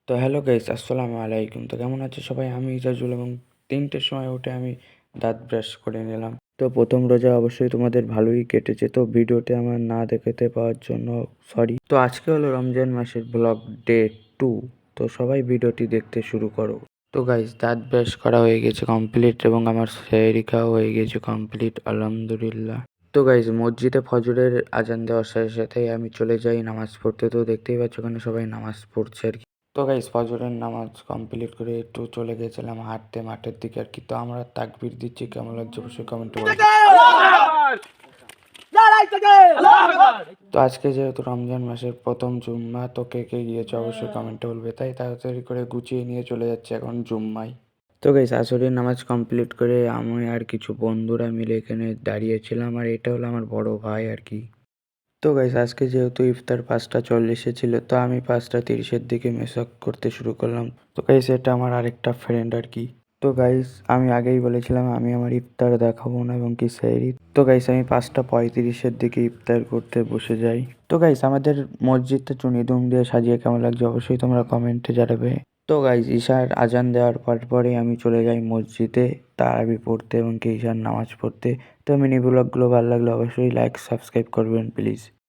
তো hello guys, আসসালামু আলাইকুম। তো কেমন আছে সবাই? আমি ইজাজুল এবং ৩টের সময় উঠে আমি দাঁত ব্রাশ করে নিলাম। তো প্রথম রোজা অবশ্যই তোমাদের ভালোই কেটেছে। তো ভিডিওটি আমার না দেখতে পাওয়ার জন্য সরি। তো আজকে হলো রমজান মাসের ব্লগ ডে 2। তো সবাই ভিডিওটি দেখতে শুরু করো। তো গাইস, দাঁত ব্রাশ করা হয়ে গেছে কমপ্লিট এবং আমার সেহরি খাওয়া হয়ে গেছে কমপ্লিট, আলহামদুলিল্লাহ। তো গাইস, মসজিদে ফজরের আজান দেওয়ার সাথে সাথেই আমি চলে যাই নামাজ পড়তে। তো দেখতেই পাচ্ছ ওখানে সবাই নামাজ পড়ছে আর কি। তো গাইস, ফজরের নামাজ কমপ্লিট করে একটু চলে গেছিলাম হাঁটতে মাঠের দিকে আর কি। তো আমরা তাকবীর দিচ্ছি, কেমন লাগছে অবশ্যই কমেন্টে বলবে। তো আজকে যেহেতু রমজান মাসের প্রথম জুম্মা, তো কে কে গিয়েছে অবশ্যই কমেন্টে বলবে। তাই তাড়াতাড়ি করে গুছিয়ে নিয়ে চলে যাচ্ছে এখন জুম্মায়। তো গাইস, আসরের নামাজ কমপ্লিট করে আমি আর কিছু বন্ধুরা মিলে এখানে দাঁড়িয়েছিলাম, আর এটা হলো আমার বড় ভাই আর কি। তো গাইস, আজকে যেহেতু ইফতার 5টা 40-এ ছিল, তো আমি 5টা 30-এর দিকে মেসঅপ করতে শুরু করলাম। তো গাইস, এটা আমার আরেকটা ফ্রেন্ড আর কি। তো গাইস, আমি আগেই বলেছিলাম আমি আমার ইফতার দেখাবো না এবং কি সেহরি। তো গাইস, আমি 5টা 35-এর দিকে ইফতার করতে বসে যাই। তো গাইস, আমাদের মসজিদটা চুনিদুম দিয়ে সাজিয়ে কেমন লাগছে অবশ্যই তোমরা কমেন্টে জানাবে। তো গাইস, ঈশার আজান দেওয়ার পরেই আমি চলে যাই মসজিদে তারাবি পড়তে এবং কি ঈশার নামাজ পড়তে। তো মিনি ব্লগগুলো ভালো লাগলে অবশ্যই লাইক সাবস্ক্রাইব করবেন প্লিজ।